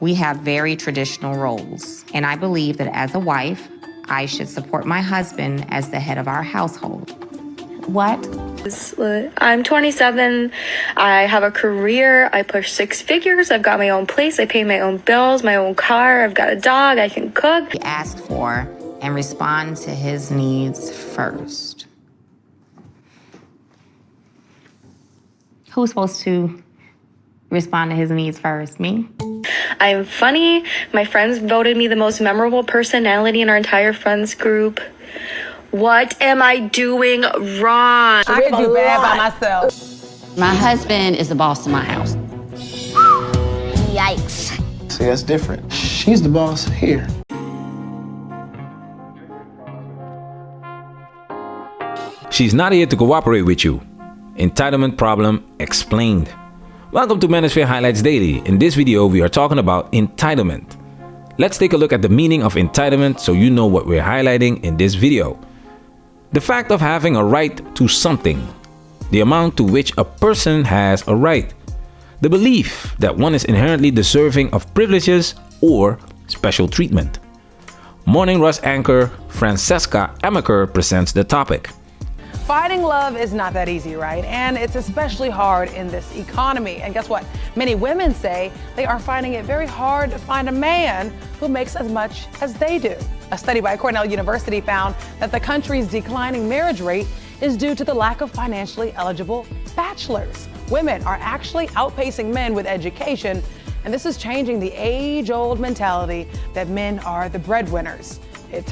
we have very traditional roles, and I believe that as a wife, I should support my husband as the head of our household. What? I'm 27. I have a career. I push 6 figures. I've got my own place. I pay my own bills, my own car. I've got a dog. I can cook. He asked for and respond to his needs first. Who's supposed to respond to his needs first? Me? I'm funny. My friends voted me the most memorable personality in our entire friends group. What am I doing wrong? I can do bad by myself. My husband is the boss of my house. Yikes. See, that's different. She's the boss here. She's not here to cooperate with you. Entitlement problem explained. Welcome to Manosphere Highlights Daily. In this video, we are talking about entitlement. Let's take a look at the meaning of entitlement so you know what we're highlighting in this video. The fact of having a right to something. The amount to which a person has a right. The belief that one is inherently deserving of privileges or special treatment. Morning Rush anchor Francesca Amaker presents the topic. Finding love is not that easy, right? And it's especially hard in this economy. And guess what? Many women say they are finding it very hard to find a man who makes as much as they do. A study by Cornell University found that the country's declining marriage rate is due to the lack of financially eligible bachelors. Women are actually outpacing men with education, and this is changing the age-old mentality that men are the breadwinners. In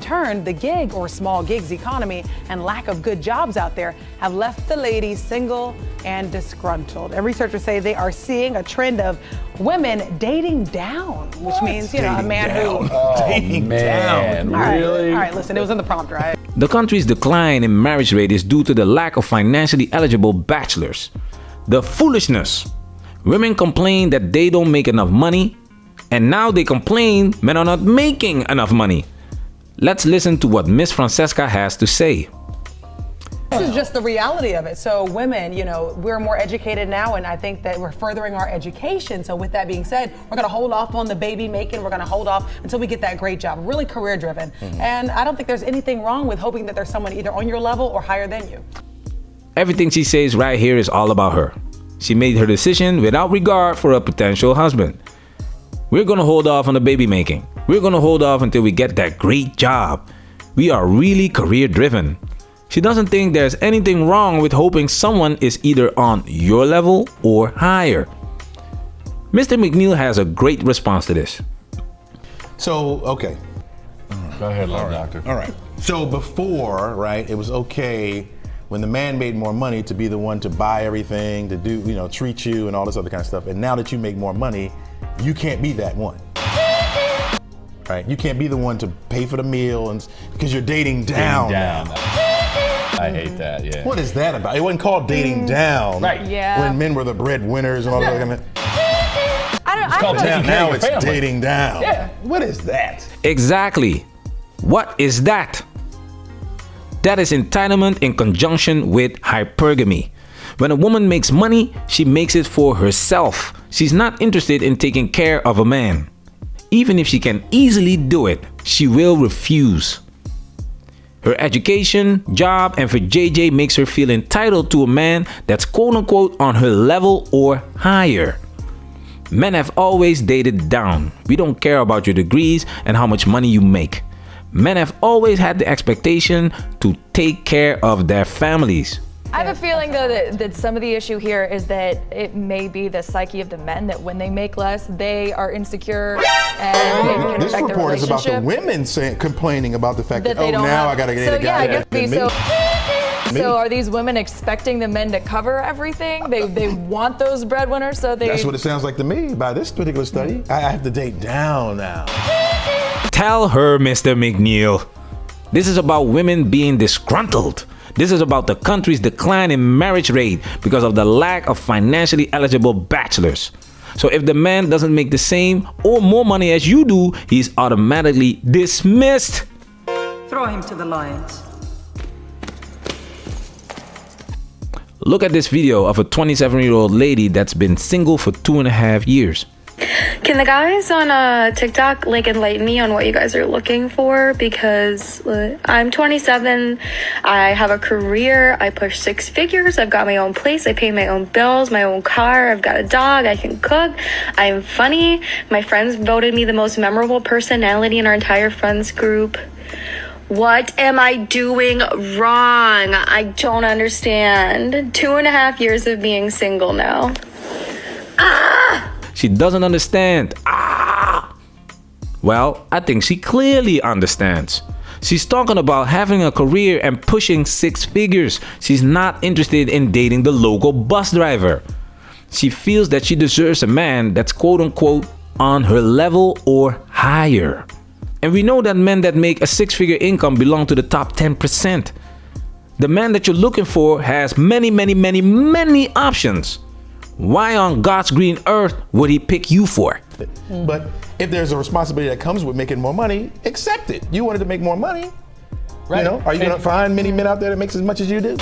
turn, the gig or small gigs economy and lack of good jobs out there have left the ladies single and disgruntled. And researchers say they are seeing a trend of women dating down, which means, you know, a man who... Dating down. Really? All right, listen, it was in the prompt, right? The country's decline in marriage rate is due to the lack of financially eligible bachelors. The foolishness. Women complain that they don't make enough money, and now they complain men are not making enough money. Let's listen to what Miss Francesca has to say. This is just the reality of it. So women, you know, we're more educated now, and I think that we're furthering our education. So with that being said, we're gonna hold off on the baby making. We're gonna hold off until we get that great job, really career driven. And I don't think there's anything wrong with hoping that there's someone either on your level or higher than you. Everything she says right here is all about her. She made her decision without regard for a potential husband. We're gonna hold off on the baby making. We're gonna hold off until we get that great job. We are really career driven. She doesn't think there's anything wrong with hoping someone is either on your level or higher. Mr. McNeil has a great response to this. So, okay. Go ahead, doctor. All right. So before, right, it was okay when the man made more money to be the one to buy everything, to do, you know, treat you and all this other kind of stuff. And now that you make more money, you can't be that one. Right? You can't be the one to pay for the meal and because you're dating down. I hate that, yeah. What is that about? It wasn't called dating down. Right. Yeah. When men were the breadwinners and all that kind of. It's called taking care Now of it's your family. dating down. Yeah. What is that? Exactly. What is that? That is entitlement in conjunction with hypergamy. When a woman makes money, she makes it for herself. She's not interested in taking care of a man. Even if she can easily do it, she will refuse. Her education, job, and for JJ makes her feel entitled to a man that's quote-unquote on her level or higher. Men have always dated down. We don't care about your degrees and how much money you make. Men have always had the expectation to take care of their families. I have a feeling, though, that some of the issue here is that it may be the psyche of the men, that when they make less, they are insecure and maybe can This affect their report is about the relationship. women complaining about the fact that, they oh, don't now have- I gotta get so, a guy yeah, I better guess than me. so are these women expecting the men to cover everything? They want those breadwinners, so they... That's what it sounds like to me by this particular study. I have to date down now. Tell her, Mr. McNeil. This is about women being disgruntled. This is about the country's decline in marriage rate because of the lack of financially eligible bachelors. So if the man doesn't make the same or more money as you do, he's automatically dismissed. Throw him to the lions. Look at this video of a 27-year-old lady that's been single for 2.5 years. Can the guys on TikTok like enlighten me on what you guys are looking for? Because I'm 27, I have a career, I push 6 figures, I've got my own place, I pay my own bills, my own car, I've got a dog, I can cook, I'm funny, my friends voted me the most memorable personality in our entire friends group. What am I doing wrong? I don't understand. 2.5 years of being single now. She doesn't understand. Well, I think she clearly understands. She's talking about having a career and pushing 6 figures. She's not interested in dating the local bus driver. She feels that she deserves a man that's quote unquote on her level or higher. And we know that men that make a 6-figure income belong to the top 10%. The man that you're looking for has many options. Why on God's green earth would he pick you for? But if there's a responsibility that comes with making more money, accept it. You wanted to make more money. Right. You know, are you going to find many men out there that makes as much as you do?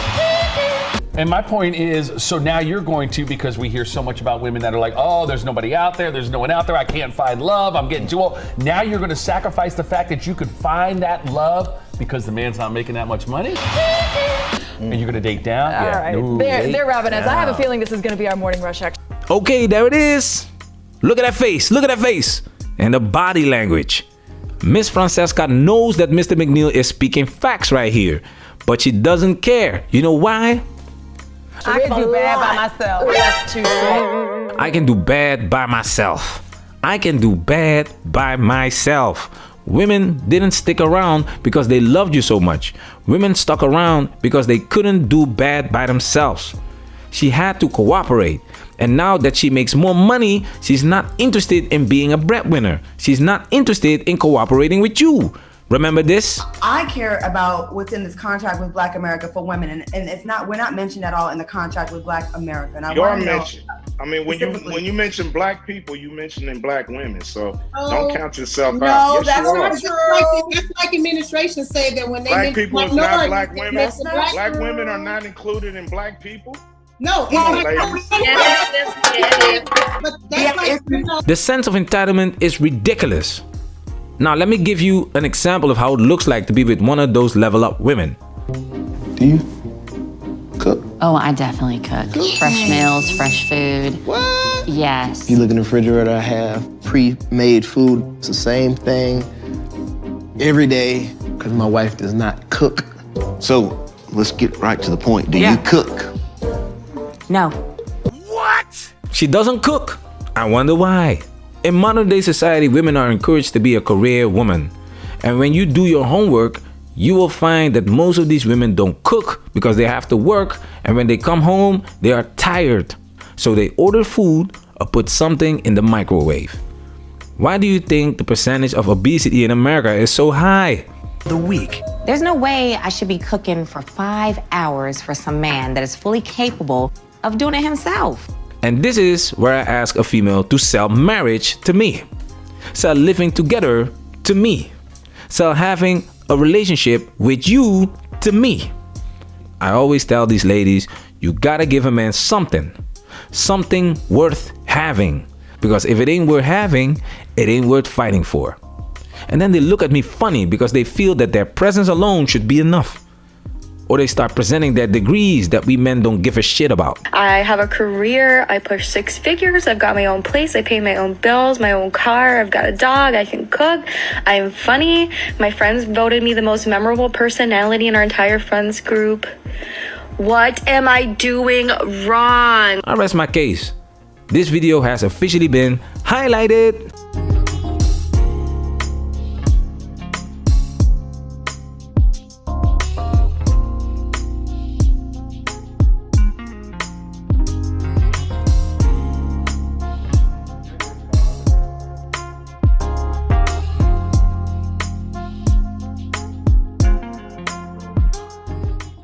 And my point is, so now you're going to, because we hear so much about women that are like, oh, there's nobody out there, there's no one out there, I can't find love, I'm getting too old. Now you're going to sacrifice the fact that you could find that love because the man's not making that much money? And you're going to date down? All right, No, they're ravenous. down. I have a feeling this is going to be our morning rush action. Okay, there it is. Look at that face. Look at that face. And the body language. Miss Francesca knows that Mr. McNeil is speaking facts right here, but she doesn't care. You know why? I can do bad by myself. That's too slow. I can do bad by myself. I can do bad by myself. Women didn't stick around because they loved you so much. Women stuck around because they couldn't do bad by themselves. She had to cooperate. And now that she makes more money, she's not interested in being a breadwinner. She's not interested in cooperating with you. Remember this? I care about what's in this contract with Black America for women, and it's not, we're not mentioned at all in the contract with Black America. And I You're mentioned. I mean, when you mention Black people, you mentioning Black women. So don't count yourself out. No, that's not true. That's like administration say that when they Black people is not Black women. Black Black women are not included in Black people. No, The sense of entitlement is ridiculous. Now, let me give you an example of how it looks like to be with one of those level up women. Do you cook? Oh, I definitely cook. Fresh meals, fresh food. What? Yes. You look in the refrigerator, I have pre-made food. It's the same thing every day because my wife does not cook. So let's get right to the point. Do you cook? No. What? She doesn't cook. I wonder why. In modern day society, women are encouraged to be a career woman. And when you do your homework, you will find that most of these women don't cook because they have to work, and when they come home, they are tired. So they order food or put something in the microwave. Why do you think the percentage of obesity in America is so high? The week. There's no way I should be cooking for 5 hours for some man that is fully capable of doing it himself. And this is where I ask a female to sell marriage to me, sell living together to me, sell having a relationship with you to me. I always tell these ladies, you gotta give a man something worth having, because if it ain't worth having, it ain't worth fighting for. And then they look at me funny because they feel that their presence alone should be enough. Or they start presenting their degrees that we men don't give a shit about. I have a career, I push 6 figures, I've got my own place, I pay my own bills, my own car, I've got a dog, I can cook, I'm funny, my friends voted me the most memorable personality in our entire friends group. What am I doing wrong? I rest my case. This video has officially been highlighted.